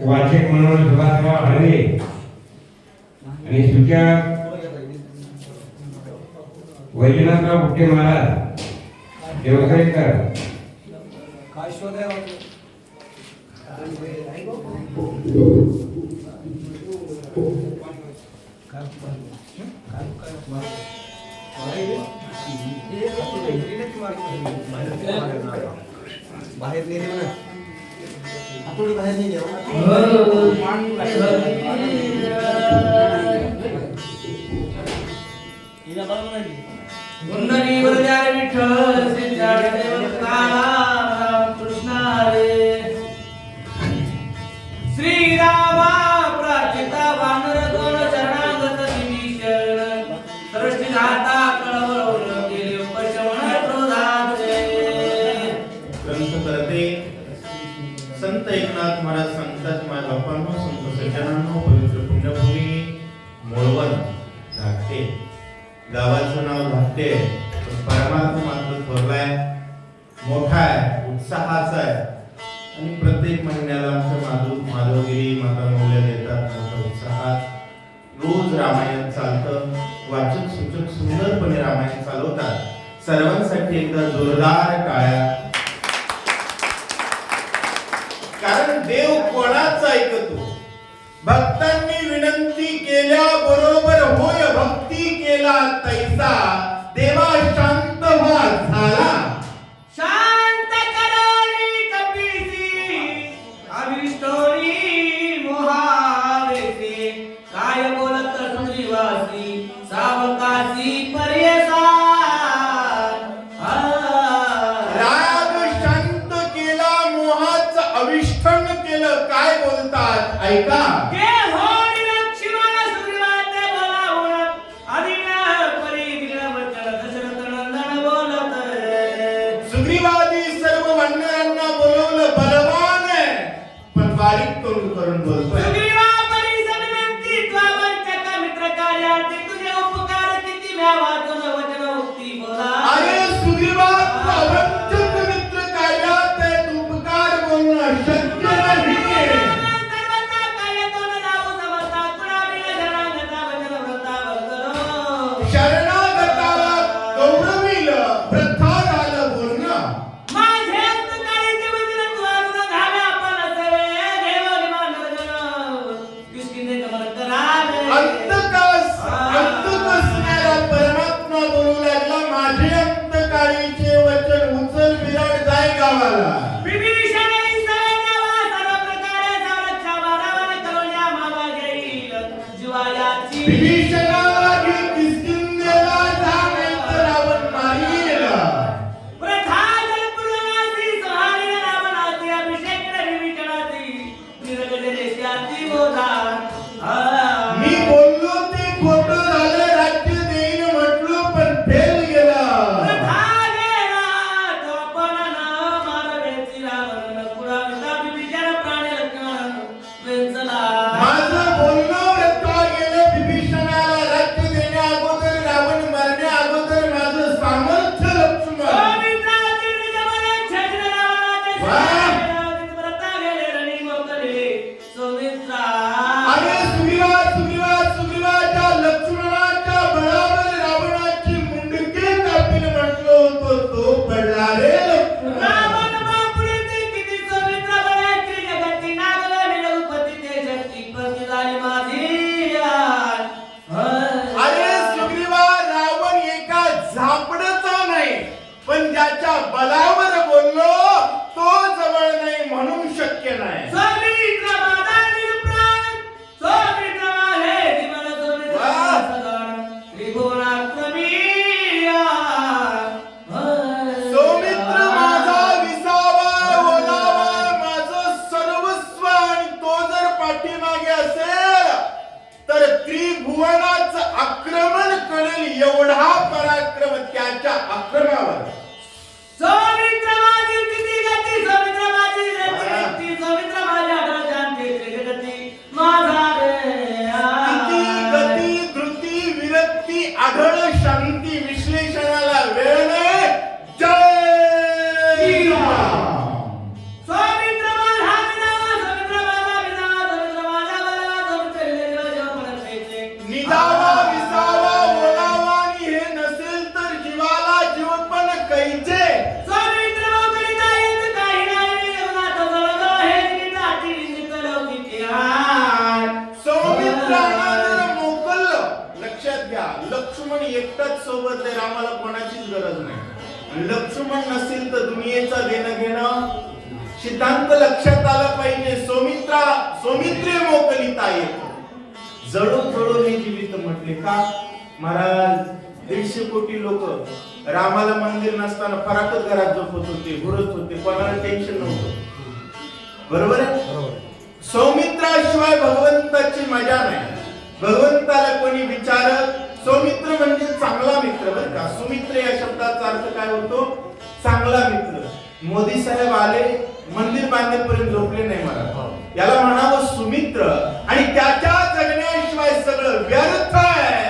वाचक म्हणून सुभाषराव हरवे आणि सूचक वैजनाथराव बुट्टे महाराज देवसरेकर. बाहेर नेले म्हणा आठवडी बाहेर नेले गुंडनी वरद्यार विठ्ठल सिद्धार्थ देव काळा कृष्ण हरे श्री रामा प्राचिता वानर दोन शरणागत विभीषण सृष्टी घाता कळवळून गेले उपशमन क्रोधाचे. ग्रंथ करते संत एकनाथ महाराज सांगतात, माझ्या बापांनो, संत सज्जनांनो, पवित्र पुण्यभूमी मोळवन धाकटे, गावाचं नाव धाकटे, पण परमात्मा मात्र थोरलाय, मोठा आहे, उत्साहाचा आहे आणि प्रत्येक महिन्याला आमच्या माधवगिरी माता मौल्या देतात मोठ्या उत्साहात. रोज रामायण चालतं, वाचक सूचक सुंदरपणे रामायण चालवतात. सर्वांसाठी एकदा जोरदार टाळ्या. कारण देव कोणाचं ऐकतो? भक्तांनी विनंती केल्याबरोबर होय भक्ती केला तैसा देवा शांत व्हा झाला. शांत करोनी कपीसी अभिष्टोनी मोहावेसी काय बोलत सुजीवासी सावकासी पर्यसा. राग शांत केला, मोहाचं अविष्ठन केलं. काय बोलतात ऐका. सुग्रीवादी सर्व वानरांना बोलवलं, बलवान आहे पण बारीक करून बोलतोय. अरे सुग्रीवाद अवंचक मित्र कार्यात आहे, उपकार बोलणं शक्य नाही. शरणागताला गौरविल प्रथाला बोलणं. अंत कसणारा परमात्मा बोलू लागला, माझे अंतकाळीचे वचन उचल विराट जाय गावाला. विभीषणाला घे किष्किंधेला जा, नाहीतर रावण मारील. मी बोललो ते खोटं झालं, राज्य देईन म्हटलो पण फेल गेलं. माझं बोलणं व्यर्थ गेलं. विभीषणाला राज्य देण्या अगोदर, रावण मरण्या अगोदर माझं सामर्थ्य लक्ष्मण. अरे सुग्रीवाच्या लक्ष्मणाच्या बळावर रावणाची मुंडके कापील म्हटलो होतो, तो पडला रे लक्ष्मण. अरे सुग्रीवा, रावण एका झापडचा नाही, पण ज्याच्या बलावर बोललो तो जवळ नाही म्हणून शक्य नाही. सौमित्र माझा विसावा, ओलावा, माझं सर्वस्व, आणि तो जर पाठीमागे असेल तर त्रिभुवनाचं आक्रमण करेल एवढा पराक्रम त्याच्या आक्रमावर. सौमित्र माझी लक्ष्मण एकटाच सोबत आहे, रामाला कोणाचीच गरज नाही. आणि लक्ष्मण नसेल तर दुनियेचा देणं घेणं सिद्धांत लक्षात आला पाहिजे. सौमित्रे मोकलिता येत जळून जळून हे जीवित म्हटले का महाराज. 150 कोटी लोक रामाला मंदिर नसताना फराकच घरात झोपत होते, घुरत होते, कोणाला टेन्शन नव्हतं. बरोबर आहे. सौमित्राशिवाय भगवंताची मजा नाही. भगवंताला कोणी विचारत. सौमित्र म्हणजे चांगला मित्र बरं का. सुमित्र या शब्दाचा अर्थ काय होतो? चांगला मित्र. मोदी साहेब आले, मंदिर बांधेपर्यंत झोपले नाही मला, याला म्हणावं सुमित्र. आणि त्याच्या जगण्याशिवाय सगळं व्यर्थ आहे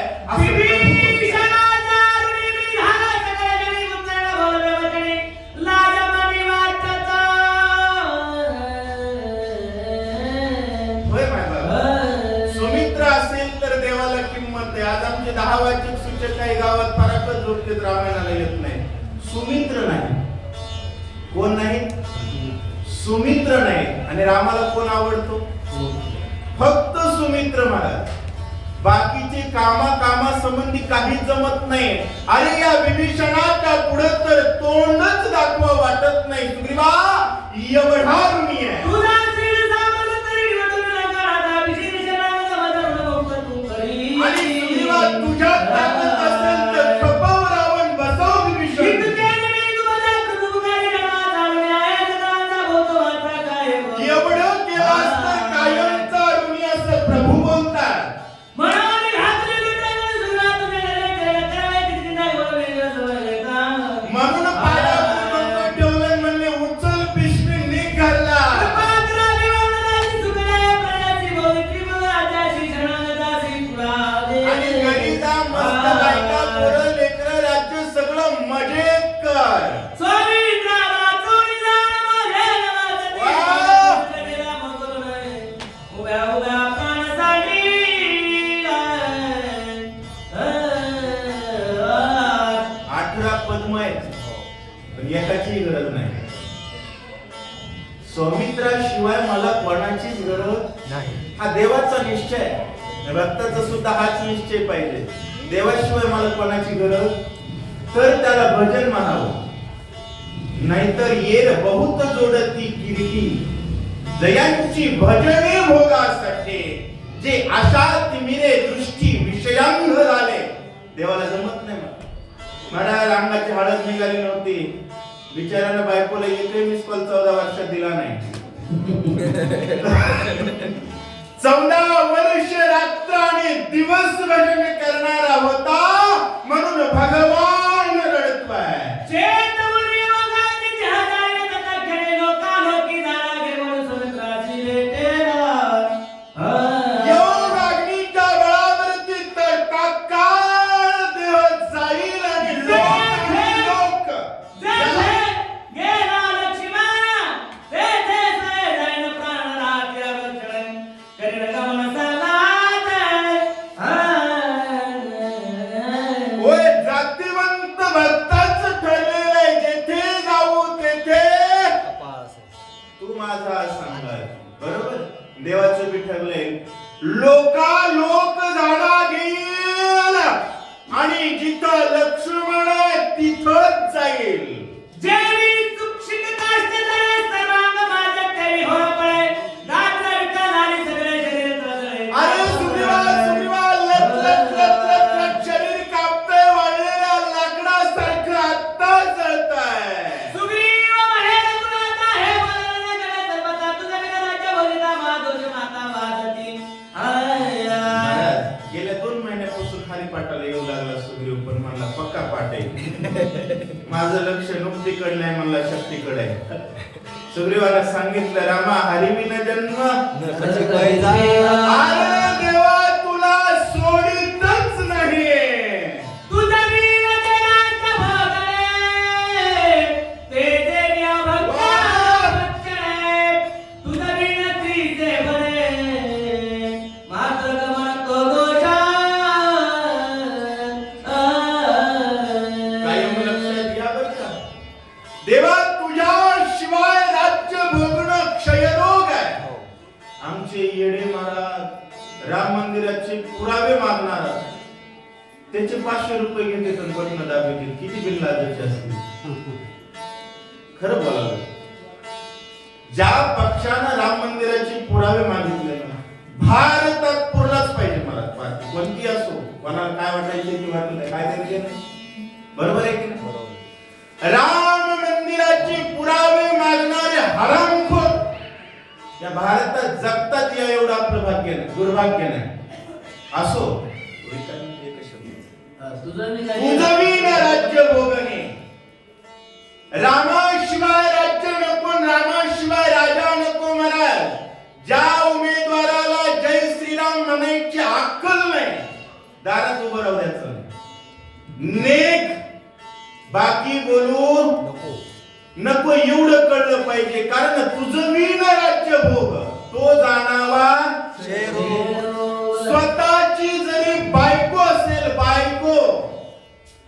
आज आमचे 10 वाचिक सूचक काही गावात फराकच झोपतेत, रामायणाला येत नाही. सुमित्र नाही. कोण नाही? सुमित्र नाही. आणि रामाला कोण आवडतो? फक्त सुमित्र महाराज. बाकीचे कामा संबंधी काही जमत नाही. अरे या विभीषणाच्या पुढे तर तोंडच दाखवा वाटत नाही. सुग्रीवा एवढा ऋणी आहे. तुझ्या ताकद असेल तर खपव रावण, बसव विभीषण. एवढं केलास तर कायमचा ऋणी असं प्रभू बोलतात. म्हणून पायावर ठेवलं म्हणले उचल पिशवी निघ घरला. एकाची गरज नाही. सौमित्राशिवाय मला कोणाचीच गरज नाही. हा देवाचा निश्चय आहे. भक्ताचा सुद्धा हाच निश्चय पाहिजे. देवाशिवाय मला कोणाची गरज तर त्याला भजन म्हणावं. नाहीतर येर बहुत जोडती कीर्ती जयांची भजने भोगासाठी. जे आशा तिमिरे दृष्टी विषयांग झाले देवाला जमत नाही. महाराज अंगाची हळद निघाली नव्हती. बिचाऱ्यानं बायकोला एकही मिस कॉल 14 वर्षात दिला नाही. 14 वर्ष रात्र आणि दिवस भजन करणारा होता म्हणून भगवान रडतोय. देवाचं बी ठरलंय. लोक झाडा घेईल आणि जिथं लक्ष्मण तिथंच जाईल. अरे सुग्रीवा लट शरीर कापतंय, वाळलेल्या लाकडासारखं आत्ता जळतंय. गेल्या 2 महिन्यापासून हरिपाठाला येऊ लागला सुग्रीव, पण मला पक्का पाठ आहे. माझं लक्ष नुकतीकडे नाही, मला शक्तीकडे आहे. सुग्रीवाला सांगितलं रामा हरिमीन जन्म अरे देवा तुला सोडितच नाही. देवा तुझ्याशिवाय राज्य भोगणं क्षयरोग आहे. आमचे येडे महाराज राम मंदिराचे पुरावे मागणार. त्याचे 500 रुपये घेते तर बटन दाबे किती बिल लाजायचे असतील. खरं बोलावं, ज्या पक्षानं राम मंदिराचे पुरावे मागितले ना, भारतात पुरलाच पाहिजे. मला पार्टी कोणती असो, कोणाला काय वाटायचे की वाटलं काय करायचे नाही, बरोबर आहे की नाही? राम मंदिराचे पुरावे मागणारे हरामखोर या भारतात जगतात या एवढं आपलं भाग्य नाही, दुर्भाग्य नाही. असो, उजवीन राज्य भोगणे, रामाशिवाय राज्य नको, रामाशिवाय राजा नको. महाराज, ज्या उमेदवाराला जय श्रीराम म्हणायची अक्कल नाही, दारात उभं राहू द्यायचं नाही. नेक बाकी बोलू नको, एवढं कळलं पाहिजे. कारण तुझं वीण राज्य भोग तो जाणावा स्वतःची जरी बायको असेल, बायको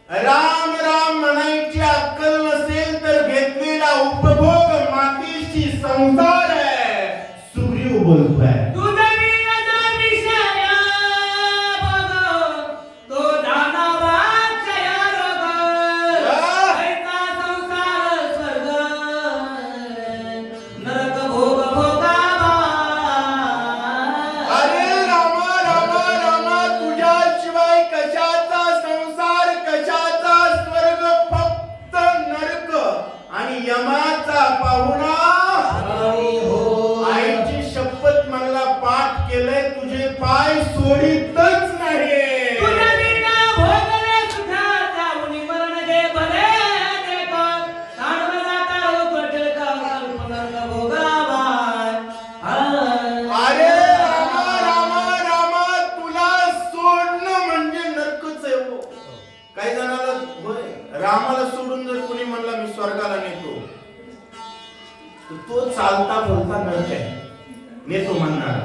राम राम म्हणायची अक्कल नसेल तर घेतलेला उपभोग मातीशी संसार आहे. सुग्रीव बोलतोय, यमाचा पाहुणा आईची शपथ मला पाठ केलंय, तुझे पाय सोडीतच नाही. अरे रामा रामा रामा, तुला सोडणं म्हणजे नरकच आहे. हो, काही जणाला रामाला सोडून जर कोणी म्हणला मी स्वर्गाला नेतो, तो चालता बोलता नरक आहे, नेतो म्हणणार.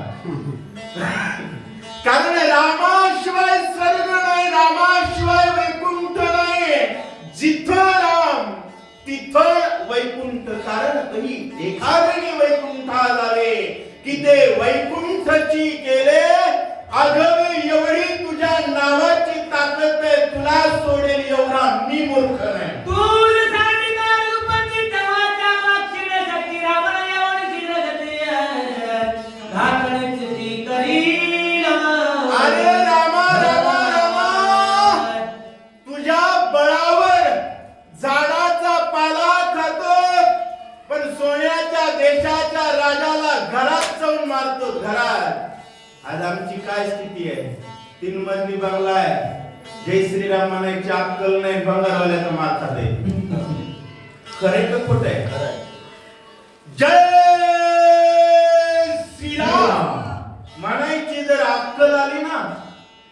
कारण रामाशिवाय स्वर्ग नाही, रामाशिवाय वैकुंठ नाही. जिथं राम तिथं वैकुंठ. कारण कधी एखाद्याने वैकुंठा जावे की ते वैकुंठची केले आघावी. एवढी तुझ्या नावाची ताकद आहे, तुला सोडेल एवढा मी मूर्ख नाही. अरे रामा रामा रामा, तुझ्या बळावर झाडाचा पाला खातो, पण सोन्याच्या देशाच्या राजाला घरात जाऊन मारतो. घरात आज आमची काय स्थिती आहे? 3 मजली बंगला आहे, जय श्रीराम म्हणायची अक्कल नाही, बंगारवाल्याचा मार खाते. खरे का खोट आहे? जय श्रीराम म्हणायची जर अक्कल आली ना,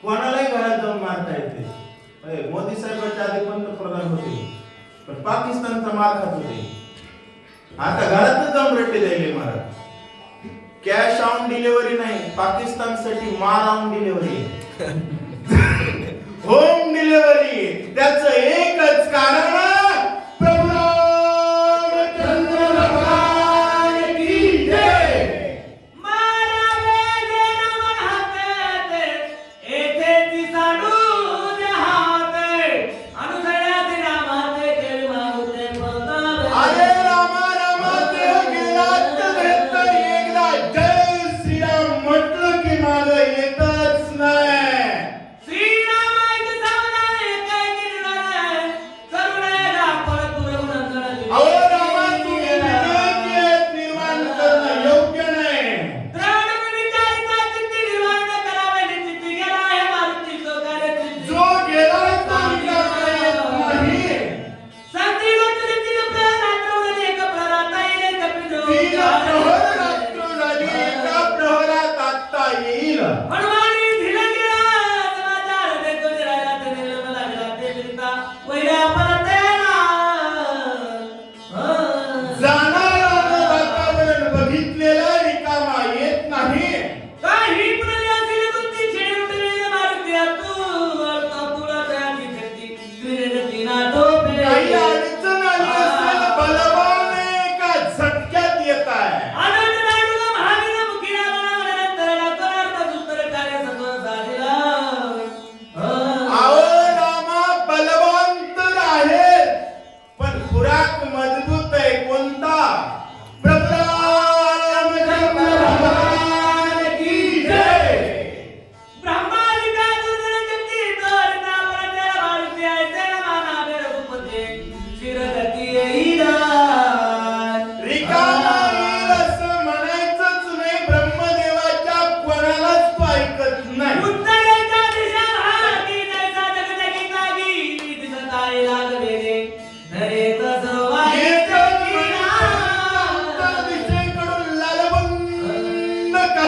कोणालाही घरात जाऊन मारता येते. मोदी साहेबांच्या आधी पंतप्रधान होते, पण पाकिस्तानचा मार खात होते. आता घरातच जाऊन रट्टे जाईल. महाराज, कॅश ऑन डिलिव्हरी नाही, पाकिस्तानसाठी मार ऑन डिलिव्हरी, होम डिलिव्हरी. त्याचं एकच कारण, प्रभू रामचंद्र भगवान की जय. अरे रामा रामा, देव गेला तर एकदा जय श्रीराम म्हटलं की मागं येतच नाही.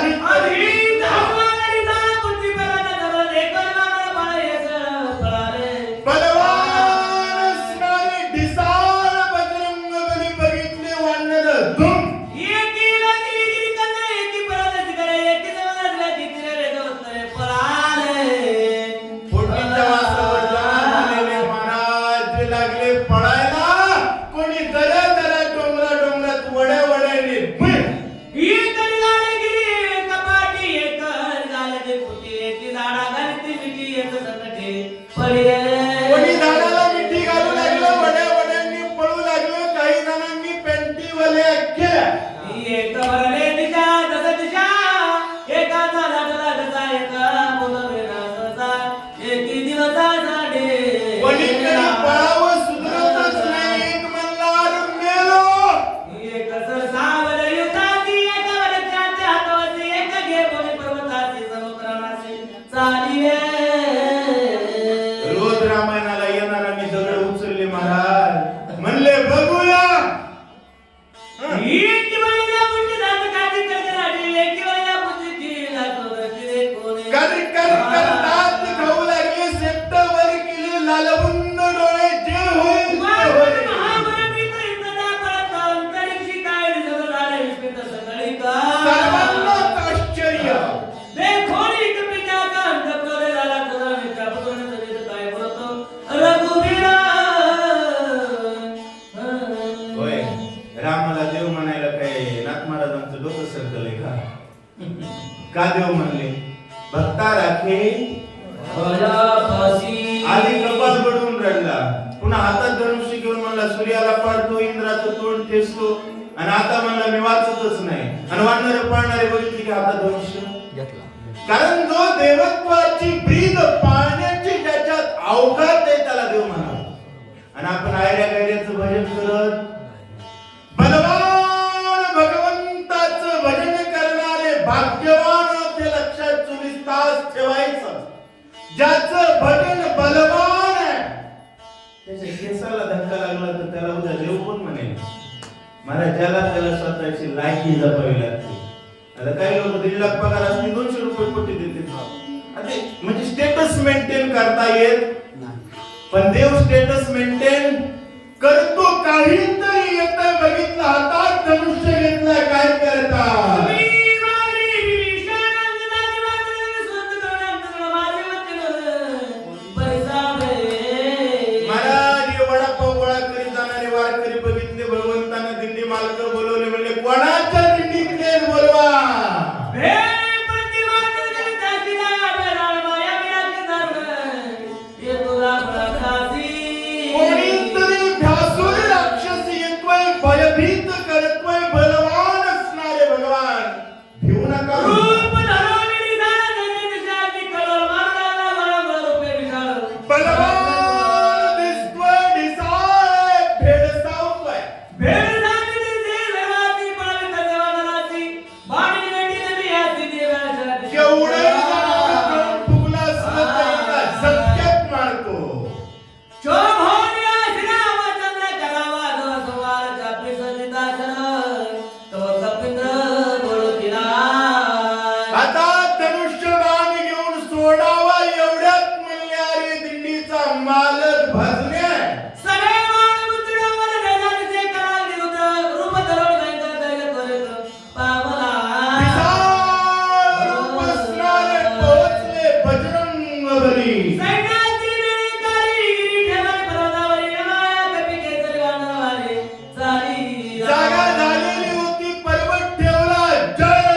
आणि आणि धावणारी जाण पुढची पराला जवळ एकलवाना बाळेस पळाले. बलवान असणारे ढिसाळ बजरंग बली बघितले वानर धूम. एकीला गिरिगिरी कंदे, एकी पराला जिकडे, एकी जवळला जिकडे रे गवतरे पळाले. फुटणीच्या वासावर जाऊन आलेले महाराज लागले पळायला. कोणी दऱ्या दऱ्या डोंगरा डोंगरात वड्या वड्याने भुई. एक झाले गिरी कपाटी, एक झाले ते फुटी, एकी झाडा घाली ती मिठी, एक संकटे पडले. कोणी झाडाला मिठी घालू लागलं, वड्या वड्यांनी पळू लागलं. काही जणांनी पेंटीवाल्या केल्या. एक भरले दिशा दस दिशा, एकाचा लाटला कसा, एका बोलवेना ससा, एकी दिवसा झाडे. कोणीकडे पळावं सुधरतच नाही. एक मल्हार मेलो. एक सरसावर युद्धाची, एक वरच्याच्या हातावरची, एक घेऊन पर्वताची समुद्राची चालिये. रोज रामायणाला येणाऱ्यांनी दगड उचलले महाराज. म्हणले बघूया. एक वळल्या मुठी दात काठी कडकडाटी, एक वळल्या मुठीची लाटोरची रे कोणे. कर कर कर दात खाऊ लागले. शेपट वर केली. लालबुंद डोळे. जे होईल ते होईल. सर्वांनाच आश्चर्य. होय, रामाला देव म्हणायला काय नाथ महाराजांचं डोकं सरकलंय का? का देव म्हणले? भक्ता राखे आधी कपाल बडवून रडला, पुन्हा हातात धनुष्य घेऊन म्हणला सूर्याला पाडतो, इंद्राचं तोंड ठेचतो, आणि आता म्हणला मी वाचतच नाही. आणि वाढणारे पाळणारे बघितले की हातात धनुष्य घेतला. कारण जो देवत्वाची ब्रीद पाळण्याची ज्याच्यात अवकात आहे त्याला देव म्हणाला. आणि आपण आयऱ्या गायऱ्याचं भजन करत बलवान भगवंताचं भजन करणारे भाग्यवान ते लक्षात 24 तास ठेवायचं. ज्याचं भजन बलवान आहे त्याच्या केसाला धक्का लागला तर त्याला उद्या देव कोण म्हणेल? महाराज ज्याला त्याला स्वतःची लायकी जपावी लागते. आता काही लोक 1.5 लाख पगार असते 200 रुपये कोटी देते. म्हणजे स्टेटस मेंटेन करता येत पण देव स्टेटस मेंटेन करतो. काहीतरी येतं बघितलं, हातात धनुष्य घेतलं, काय करता? महाराज वडापाव गोळा करीत जाणारे वारकरी बघितले. भगवंतानं दिंडी मालक बोलवले. म्हणले कोणाच्या दिंडीतले बोलवा. कोणीतरी ध्यासून राक्षस येतोय, भयभीत करतोय. बलवान असणारे भगवान भिवू नका. बलवान दिसतोय, ढिसाळ भेडसावतोय. केवढं फुगला असलं तरी त्याला झटक्यात मारतो. आता धनुष्यबाण घेऊन सोडावा एवढ्यात म्हणणारे दिंडीचा मालक भजने. विशाल बसणारे पोहोचले बजरंग बली. जागा झालेली होती, पर्वत ठेवला. जय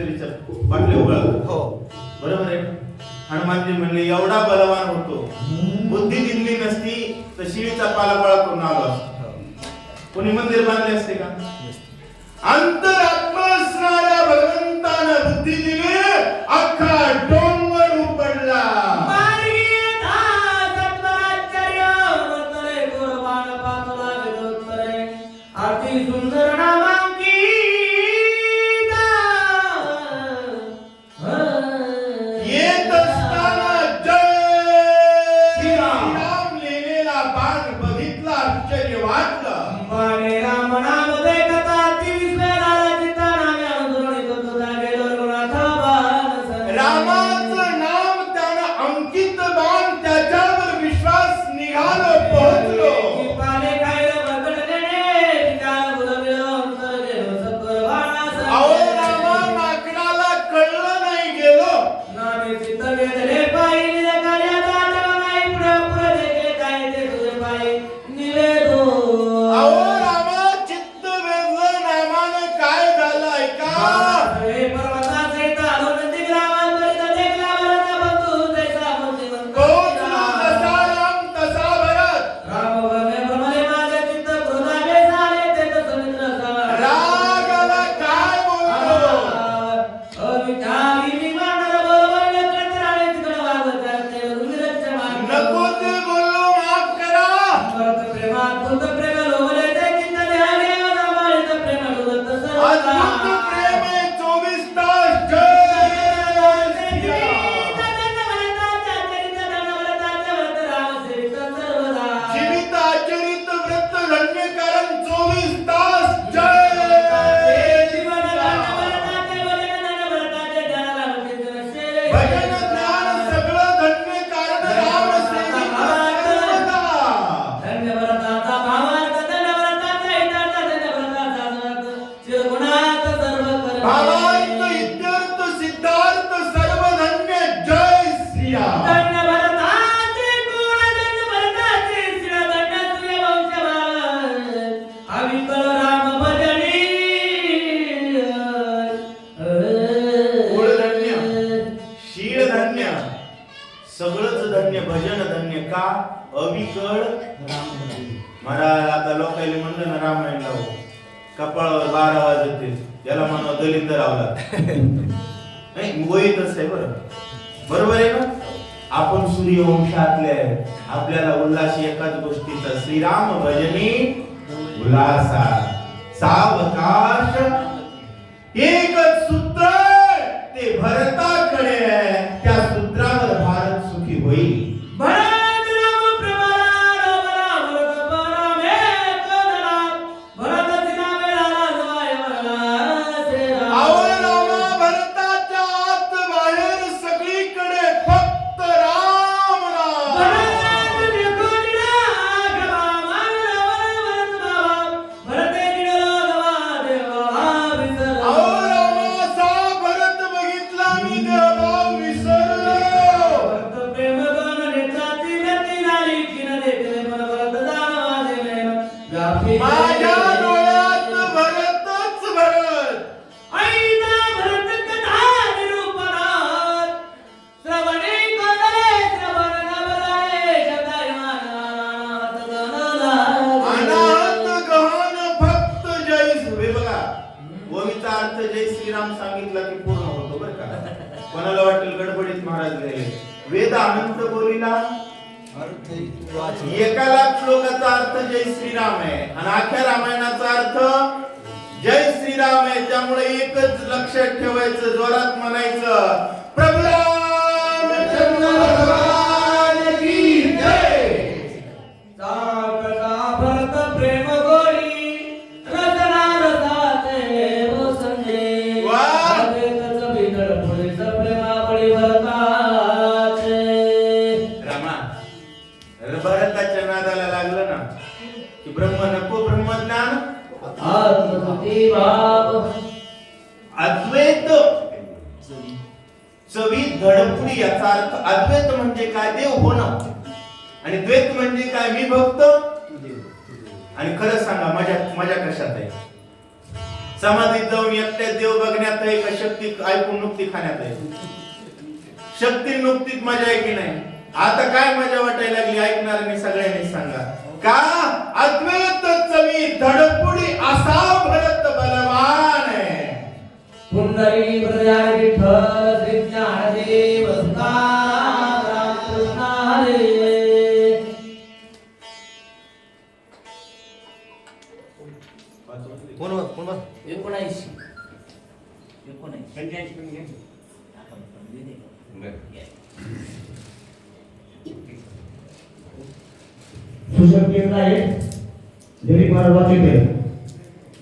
बिस्लरीच्या बाटल्या उघडत. हो. बरोबर आहे. हनुमानजी म्हणले एवढा बलवान होतो, बुद्धी दिली नसती तर शिवीचा पाला गोळा करून आलो असतो. कोणी मंदिर बांधले असते का? अंतरात्मा असणाऱ्या भगवंतानं बुद्धी दिली, अख्खा डोंगर उपडला. सुंदर नामांकित येत असताना जय श्रीराम लिहिलेला बाण बघितला, आश्चर्य वाटलं. बाणे राम नाम देखता 23 वेळा चित्ता नामे अनुसरणित तुझा गेलो गुणाचा बाण. रामाचं नाम त्यानं अंकित बाण, त्याच्यावर विश्वास निघालो, पोहोचलो. पाले खायला बकडलेले काल बुलविलो अंतर गेलो सत्वर बाणास. अहो रामा माकडाला कळलं नाही गेलो. नामे चित्त वेदले पायी निले कार्याचा आठवण नाही. पुढे पुढे देखले काय ते तुझे पायी निवेदो. अहो रामा चित्त वेधलं नामानं, काय झालं ऐका. हे पर्वताचे तालो नदी ग्रामात देखला भरता बंधू जैसा बुद्धिमंत. पोहोचलो जसा राम तसा भरत. राम भरले भ्रमले माझे चित्त क्रोधावे झाले ते तर समुद्र सवा. रागाला काय बोलतो. अविचारी विमानर बोलवले कंत्राळे तिकडे वागत असते रुद्रच्छ मान. नको ते बोललो, माफ करा. भरत प्रेमात भूत प्रेम लोभले ते चित्त ध्याने रामायित प्रेम डुलत सर्वदा. अद्भुत प्रेम आहे, 24 तास जय जीवित आचरित व्रत धन्य कारण 24 तास जय. भजन ज्ञान सगळं धन्य कारण राम सेवित सर्वदा. भावार्थ इत्यर्थ सिद्धार्थ सर्व धन्य जय श्रीराम. कुळधन्य, शीळधन्य, सगळंच धन्य, भजन धन्य का अविकळ. महाराज आता लोकांनी म्हणलं ना रामायण लावू, कपाळावर 12 वाजते, याला म्हणा दलिंद रावला. नाही वहीतच आहे. बरोबर आहे ना. आपण सूर्यवंशातले आहे, आपल्याला उल्हास एकाच गोष्टीचा, श्रीराम भजनी उल्हासा. सावकाश एकच सूत्र ते भरताकडे आहे, त्या सूत्रावर भारत सुखी होईल. अहो रामा भरताच्या आत बाहेर सगळीकडे फक्त राम राम. अहो रामा असा भरत बघितला मी देवभाव विसरलो. माझ्या डोळ्यात भरतच भरत. अनाहत गहन फक्त जय सुरे. बघा ओवीचा अर्थ जय श्रीराम सांगितला की पूर्ण होतो बरं का. कोणाला वाटेल गडबडीत महाराज गेले. वेद अनंत बोलीला 1,00,000 श्लोकाचा अर्थ जय श्रीराम आहे आणि अख्ख्या रामायणाचा अर्थ जय श्रीराम आहे. त्यामुळे एकच लक्षात ठेवायचं, जोरात म्हणायचं, प्रभू रामचंद्र भगवान की जय. भरत प्रेम गोडी रचना रसाचे वो संजय. वाह. पुढे प्रेमावळी भरताचे. रामा भरताच्या नादाला लागलं ना की ब्रह्म नको, ब्रह्मज्ञान आत्मभक्ती भाव. अद्वैत चवी धडपुडी. याचा अर्थ अद्वैत म्हणजे काय, देव होणं, आणि द्वैत म्हणजे काय, मी भक्त. आणि खरं सांगा मजा कशात आहे. समाधीत जाऊन एकट्या देव बघण्यात आहे का शक्ती ऐकून नुकती खाण्यात आहे? शक्ती नुकतीच मजा आहे की नाही? आता काय मजा वाटायला लागली ऐकणाऱ्यांनी सगळ्यांनी सांगा. का अद्वैत चवी धडपुडी असा भरत बलवान आहे. पुंडरी प्रजारी विठ्ठल श्री ज्ञानदेव तुकाराम कृष्ण हरे. कोण 19 सुशक्त केंद्र आहे दिलीप महाराज वाचते.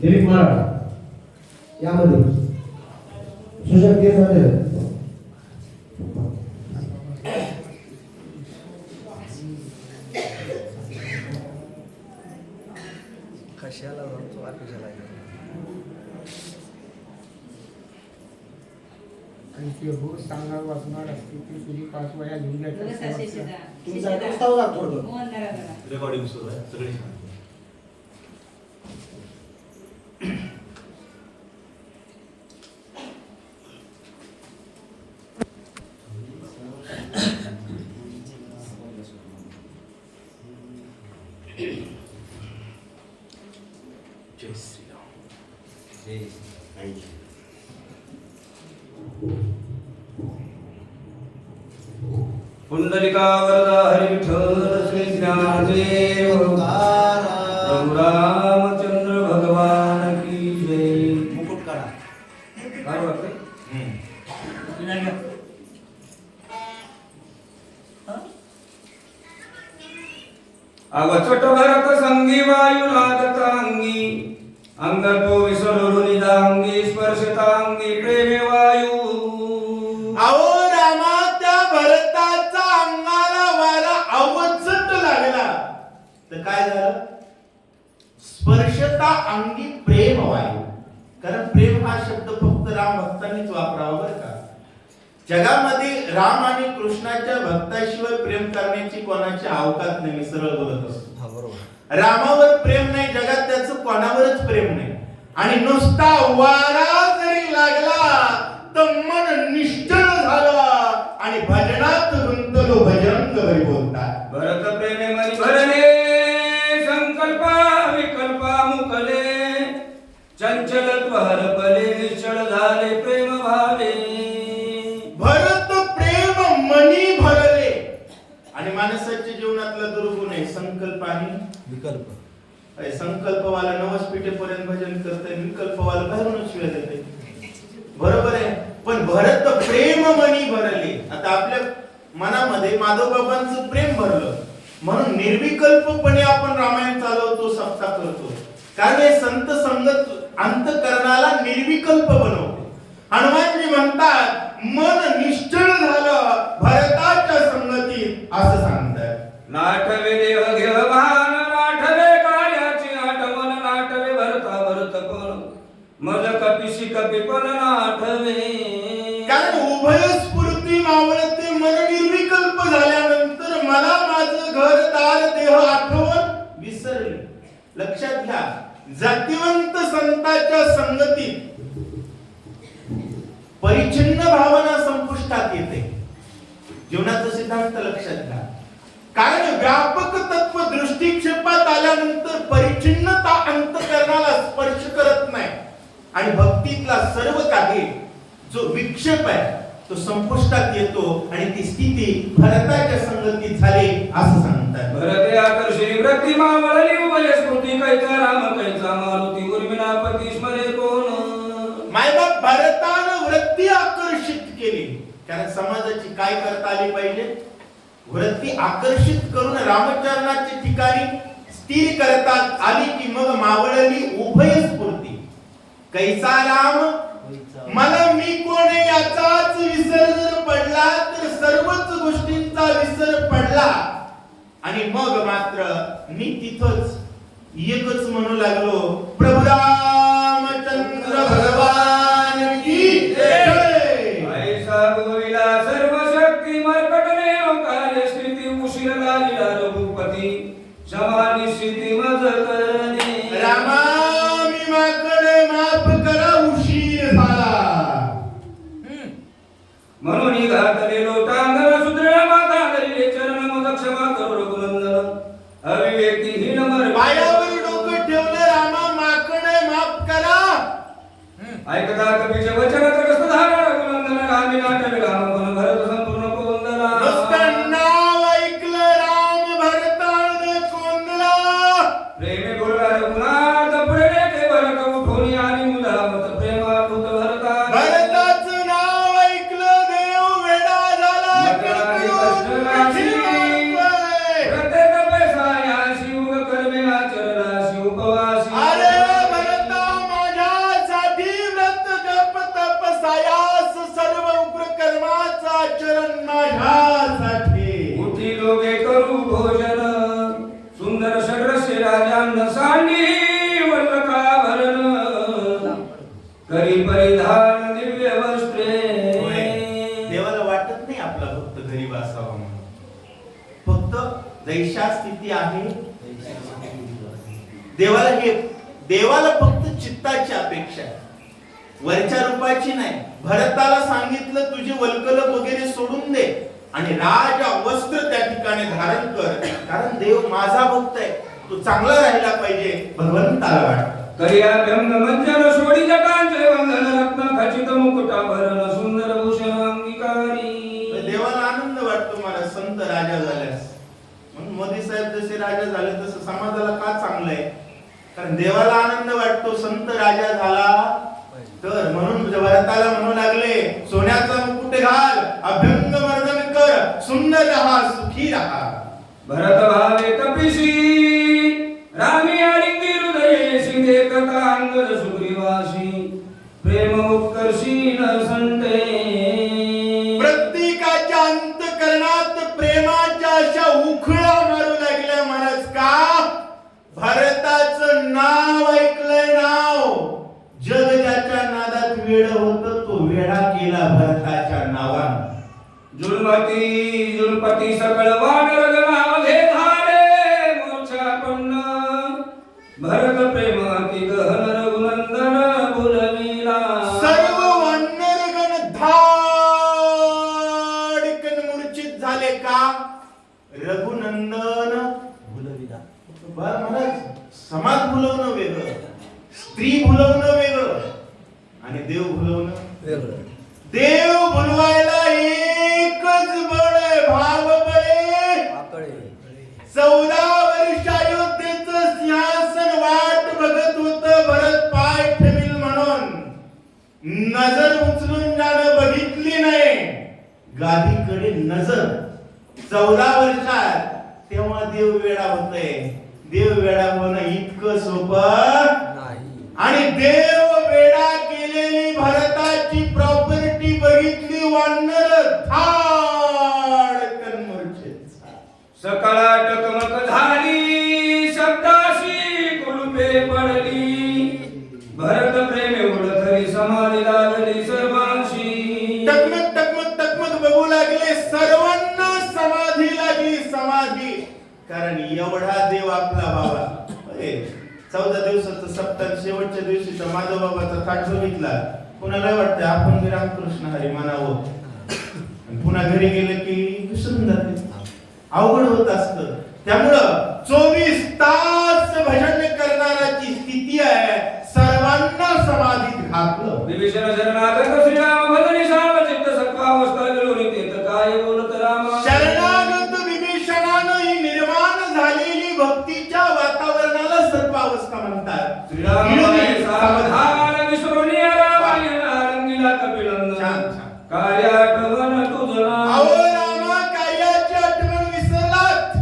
दिलीप महाराज यामध्ये सुशक्त केंद्र आहे. कशाला जातो ऑफिसला आणि ते रोज सांगणार वाचणार असते ती तुझी 5 वया घेऊन तुमचा प्रस्ताव दाखव थोडं. रेकॉर्डिंग सुरू आहे सगळे सांगा. जय श्रीराम. पुंडलिका वरदा हरि विठ्ठल श्री ज्ञानदेव प्रभु रामचंद्र भगवान की जय. मुकुट काढा. काय वाटतंय? अवचट भरत संगी वायू लागतांगी अंगल्पो विसरलो निदांगी स्पर्शतांगी प्रेमे वायू. अहो रामा त्या भरताचा अंगाला वारा अवचट लागला तर काय झालं? स्पर्शता अंगी प्रेम वायू. कारण प्रेम हा शब्द फक्त राम भक्तांनीच वापरावा बरं का. जगामध्ये राम आणि कृष्णाच्या भक्ताशिवाय प्रेम करण्याची कोणाची अवकात नाही. मी सरळ बोलत असतो. हा बरोबर. रामावर प्रेम नाही जगात त्याचं कोणावरच प्रेम नाही. आणि नुसता वारा जरी लागला तर मन निश्चल झालं आणि भजनात गुंतलो भजरंग हरी बोलतात. भरत प्रेमे मनी भरले संकल्पा विकल्पा मुकले चंचलत्व हरपले निश्चळ झाले प्रेम भावे. भरत प्रेम मनी भरले. आणि माणसाच्या जीवनातला दुर्गुण आहे संकल्प आणि विकल्प. संकल्पवाला 90 पिठेपर्यंत भजन करते, विकल्पवाला बाहेरूनच शिव्या देते. बरोबर आहे. पण भरत प्रेम मनी भरले. आता आपल्या मनामध्ये माधव बाबांचं प्रेम भरलं म्हणून निर्विकल्पपणे आपण रामायण चालवतो, सप्ताह करतो. कारण हे संत संगत अंतःकरणाला निर्विकल्प बनवते. हनुमानजी म्हणतात मन निश्चळ झालं भरताच्या संगतीत असं सांगतात. नाठवे देह घेव भान नाठवे कार्याची आठवण नाठवे भरता भरत पण मज कपिशी कपिपन नाठवे. कारण उभय स्फूर्ती मावळते मन निर्विकल्प झाल्यानंतर मला माझं घर दार देह आठवण विसरले. लक्षात घ्या जातिवंत संतांच्या संगतीत परिच्छिन्न भावना संपुष्टात येते. जीवनाचा सिद्धांत लक्षात घ्या. कारण व्यापक तत्व दृष्टिक्षेपात आल्यानंतर परिच्छिन्नता अंतःकरणाला स्पर्श करत नाही आणि भक्तीतला सर्व काही जो विक्षेप आहे तो संपुष्टात येतो आणि ती स्थिती भरताच्या संगतीत झाली असं सांगतात. भरते आकर्षणी वृत्ती मावळली उभय स्मृती कैचा राम कैचा मारुती उर्मिलापती स्मरे कोण. मायबाप भरतानं वृत्ती आकर्षित केली. कारण समाजाची काय करता आली पाहिजे? वृत्ती आकर्षित करून रामचरणाच्या ठिकाणी स्थिर करतात आली की मग मावळली उभय स्फूर्ती. कैसा राम मला मी कोण आहे याचाच विसर जर पडला तर सर्वच गोष्टींचा विसर पडला. आणि मग मात्र मी तिथंच एकच म्हणू लागलो प्रभू रामचंद्र भगवान की जय. ऐसा गोविला सर्व शक्ती मरकटने कार्य स्थिती उशीर लागला रघुपती क्षमा निश्चिती मज करणे. रामा मी माकडे माफ कर ऐकता कवीचे वचन तटस्थ धारा रघुनंदन रामी नाटवे राम पण भरत संपूर्ण कोंदला नुसतं नाव ऐकलं राम भरताने कोंदला. प्रेमे बोलला रघुनाथ पुढे ते भरत उठोनी आणि मुलावत प्रेमाभूत भरता भरताचं नाव ऐकलं देव वेडा झाला. मकराची कष्ट राशी प्रत्येक पैसायाशी उग कर्मे आचरणाशी उपवासी अरे भरता माझ्यासाठी व्रत जप तप सायास सर्व उपक्रमाचं आचरण माझ्यासाठी. उठी लोगे करू भोजन सुंदर षड्रस्य राजांना सांडी वल्लकाभरण करी परिधान दिव्य वस्त्रे होय. देवाला वाटत नाही आपला भक्त गरीब असावा म्हणून. फक्त जैशा स्थिती आहे देवाला फक्त चित्ताची अपेक्षा आहे, वरच्या रूपाची नाही. भरताला सांगितलं तुझे वल्कल वगैरे सोडून दे आणि राज वस्त्र त्या ठिकाणी धारण कर, कारण देव माझा भक्त आहे, तो चांगला राहिला पाहिजे भगवंताला वाटतं. करिया ब्रह्म मंजन सोडी जटांचे वंदन रत्न खचित मुकुटाभरण सुंदर भूषण अंगीकारी देवाला आनंद वाटतो मला संत राजा झाल्यास. म्हणून मोदी साहेब जसे राजा झाले तसं समाजाला का चांगलं आहे, कारण देवाला आनंद वाटतो संत राजा झाला तर. म्हणून भरताला म्हणू लागले सोन्याचा मुकुट घाल, अभ्यंग मर्दन कर, सुंदर रहा सुखी रहा. भरत भावे कपिशी रामी आलिंगी हृदयेशी देखता अंगद सुग्रीवासी प्रेम उत्कर्षी न संते प्रत्येकाच्या अंतकरणात प्रेमाच्या अशा उखळा मारू लागल्या. महाराज का? भरताचं नाव ऐकलंय. नाव जग ज्याच्या नादात वेड होत तो वेडा केला भरताच्या नावानं. जुलपती सकळ वानर गणावधे झाले मोर्चापन्न भरत प्रेम अति गहन रघुनंदन बोलविला सर्व वानरगण धाडकन मूर्छित झाले. का? रघुनंदन भुलविला. बरं महाराज, समाज भुलवणं वेगळं, स्त्री भुलवणं वेगळं आणि देव भुलवणं वेगळं. देव भुलवायला एकच बळ आहे, भाव बळे. आकडे 14 वर्ष अयोध्येचं सिंहासन वाट बघत होत भरत पाय ठेवील म्हणून. नजर उचलून जाणं बघितली नाही, गादीकडे नजर. 14 वर्षात तेव्हा देव वेडा होतोय. देव वेडा होणं इतकं सोपं नाही. आणि देव वेडा केलेली भरताची प्रॉपर्टी बघितली वानर धाडकन मूर्छित. सकळा टकमक झाली शब्दाशी कुलुपे पडली भरत प्रेमे उडथली समाधी लागली सर्वांशी. टकमक टकमक टकमक बघू लागले, सर्वांना समाधी लागली. समाधी, कारण एवढा देव आपला बाबा. 14 दिवसाचं सप्ताह शेवटच्या दिवशीचा माधवबाबाचा थाट बघितला. कुणाला वाटतं आपण बी रामकृष्ण हरी म्हणावं, पुन्हा घरी गेलं की विसरून जाते, अवघड होत असतं. त्यामुळं 24 तास भजन करणाराची स्थिती आहे. सर्वांना समाधीत घातलं. विभीषण शरणागत श्रीराम भजनी श्याम चित्त सत्वावस्था मिळून तेथ काय बोलत राम. शरणागत विभीषणानं ही निर्माण झालेली भक्तीच्या वातावरणाला सत्वावस्था म्हणतात. श्रीराम सावधान विसरून रामायणा रंगीला कपिनंदन छान, छान. काय आठवण तुझं अहो रामा, कार्याची आठवण विसरलात.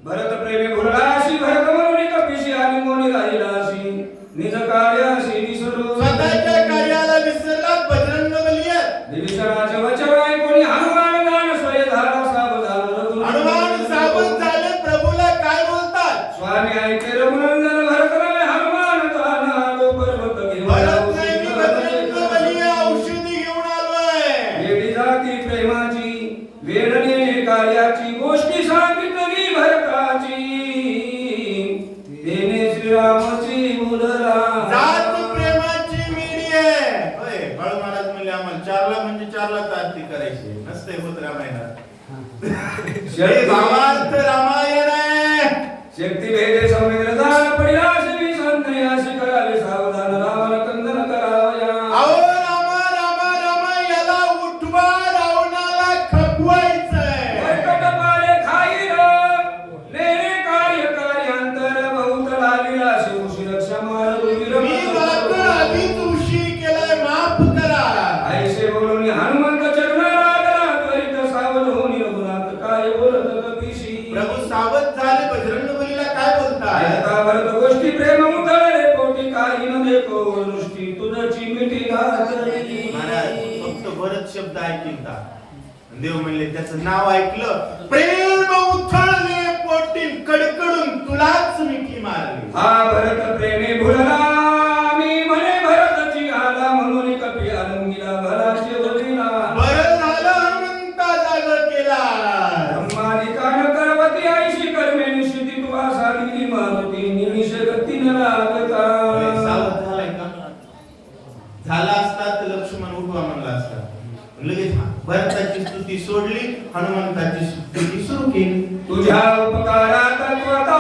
भरत प्रेमी भुललाशी भरत म्हणून कपिशी आणि मोनी राहिलाशी निज कार्याशी विसरू स्वतःच्या कार्याला विसरलात. बजरंग बलियात विभीषणाचे वचन ऐकून हनुमान गान स्वय झाला सावधान हनुमान सावध झाले. प्रभूला काय बोलतात? स्वामी ऐके रघुनंदन भरत रमे हनुमान तान आलो पर्वत घेऊन भरत नाही, मी बजरंग बलिया औषधी घेऊन आलोय. वेडी जाती प्रेमाची वेडणे कार्याची गोष्टी सांगितली भरताची तेने श्रीरामाची मुलरा जात प्रेमाची वेडी आहे. होय, बाळ महाराज म्हणले आम्हाला 4ला म्हणजे 4ला आरती करायची नसते होत रामायणात. हे भावार्थ रामायण आहे. शक्ती भेदे सौमित्र दान पडिला श्री संतयाशी करावे सावधान रावण कंदन करावया. म्हणजे दृष्टी तुझची मिठी घातली. महाराज फक्त भरत शब्द ऐकतील का देव म्हणले त्याचं नाव ऐकलं प्रेम उथळले पोटील कडकडून तुलाच मिठी मारली. हा भरत प्रेमे भुलला मी म्हणे भरतची आला म्हणून कपी आनंदीला भराचे वदिला. बरं झालं हनुमंता जाग केला. ब्रह्मादिकान करवती ऐशी कर्मे निश्चिती तू आसा दिली मारुती निमिष गती न लागता. सावध झालाय का झाला असता तर लक्ष्मण उठवा म्हणला असता. लगेच भरताची स्तुती सोडली हनुमंताची स्तुती सुरू केली. तुझ्या उपकारात तत्वता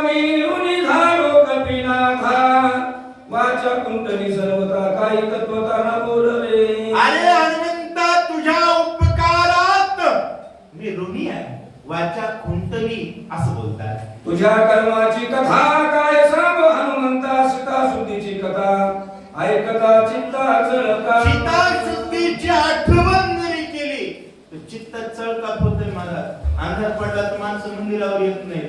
मी ऋणी झालो कपिनाथा. वाचा कुंडली सर्वता काही तत्वता न बोलले. अरे हनुमंता तुझ्या उपकारात मी ऋणी आहे वाचा खुंटली असं बोलतात. तुझ्या कर्माची कथा काय सांगू हनुमंता. सीता शुद्धीची कथा ऐकता चित्ता चळका. सीता शुद्धीची आठवण जरी केली तर चित्तात चळका होते. मला अंधार पडला तर माणसं मंदिरावर येत नाही.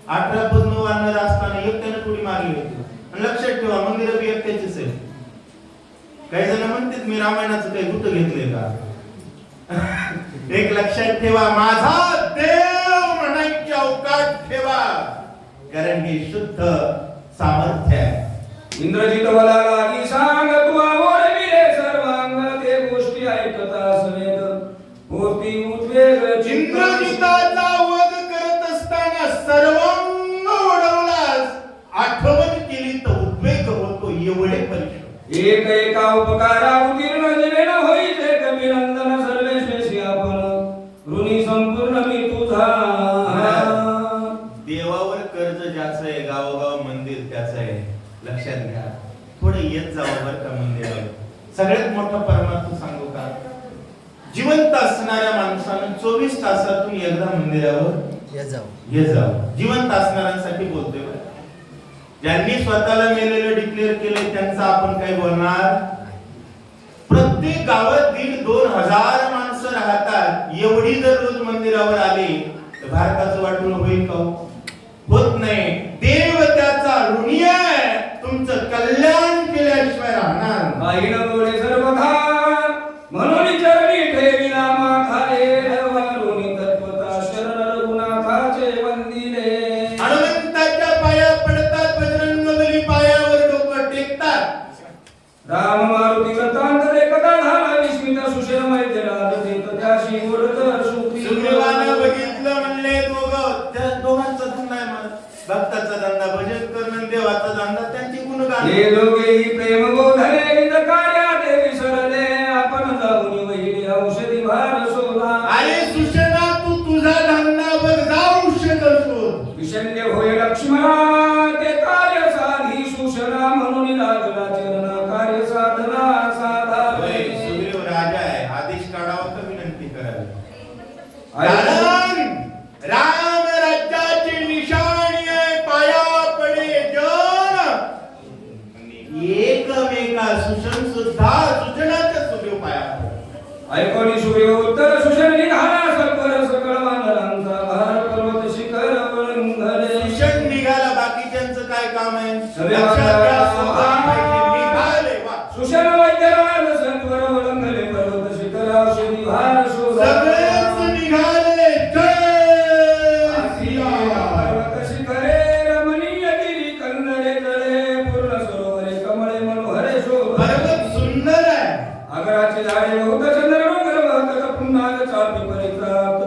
18 वानर असताना एकट्याने पुढे मारली होती. आणि लक्षात ठेवा मंदिर बी एकट्याचीच आहे. काही जण म्हणतात मी रामायणाचं काही भूत घेतलंय का. एक लक्षात ठेवा माझा देव म्हणायची अवकाश ठेवा कारण हे शुद्ध सामर्थ्य आहे. इंद्रजित मला लागी सांग तू आवडविले सर्वांग. ते गोष्टी ऐकता सवेद होती उद्वेग. इंद्रजिताचा वध करत असताना सर्वांग उडवलास आठवण केली तर उद्वेग होतो एवढे परिश्रम. एक एका उपकारा उतीर्ण जीवन होई ते कविनंदन सर्वेश्वेशी आपण ऋणी संपूर्ण मी तुझा. देवावर कर्ज ज्याचं आहे गावोगाव मंदिर त्याचं आहे. लक्षात घ्या थोडं येत जावं बरं का मंदिरावर. सगळ्यात मोठा परमार्थ सांगू का जिवंत असणाऱ्या माणसानं 24 तासातून एकदा मंदिरावर ये जावं. जिवंत असणाऱ्यांसाठी बोलतोय बरं. ज्यांनी स्वतःला मेलेलं डिक्लेअर केलंय त्यांचं आपण काय बोलणार. प्रत्येक गावात 1,500-2,000 माणसं राहतात. एवढी जर रोज मंदिरावर आली तर भारताचं वाटून होईल का. होत नाही. देव त्याचा ऋणी आहे. तुमचं कल्याण केल्याशिवाय राहणार काही न बोले सर्वथा म्हणून चरणी ठेविला माथा. ऋणी तत्वता शरण रघुनाथाचे वंदिले. हनुमंताच्या पाया पडतात. बजरंगबली पायावर डोकं टेकतात. राम मारुती वृत्तांत देखता झाला विस्मित सुशेर मैत्रिणात देत त्याशी बोलत सुग्रीवानं बघितलं म्हणले दोघं त्या दोघांचा धंदा आहे. मला भक्ताचा धंदा भजन करणं देवाचा धंदा त्यांची गुणगान. हे दोघेही प्रेम गोधले निज कार्यात विसरले. आपण जाऊन वहिली औषधी भार शोधा. अरे सुशेना तू तुझा धंदा बघ जा औषध शोध. विषण्य होय लक्ष्मणा ते कार्य साधी सुशला म्हणून लागला चरणा कार्य साधना साधा. सुग्रीव राजा आहे. आदेश काढावा का विनंती करावी. कारण राम राज्याची निशाणी आहे पाया पडे जन. एकमेका सुशन सुद्धा सुजनाच्या सुग्रीव पाया पडे. ऐकोनी सूर्य उत्तर सुषण निघाला सकळ सकळ वानरांचा भार पर्वत शिखर वळंघले. सुषण निघाला बाकीच्यांचं काय काम आहे. सगळे लक्षात घ्या, सोबत निघाले वा. सुषण वैद्यराज संतवर वळंघले पर्वत शिखर औषधी भार शोधा. सगळेच निघाले. पर्वत शिखरे रमणीय गिरी कन्नडे तळे पूर्ण सरोवरे कमळे मनोहरे शोभा. पर्वत सुंदर आहे. आगराचे झाडे बहुत चंद्र डोंगर वाहत पुन्हा चापी परित्रात.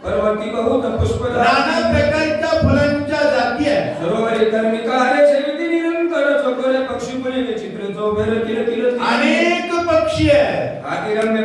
पर्वती बहुत पुष्प नाना प्रकारच्या फुलांच्या जाती आहे. सरोवरे कर्मिकारे सेविती निरंतर चोखरे पक्षी पुरी विचित्र चौभर किर किर. अनेक पक्षी आहे. आतिरम्य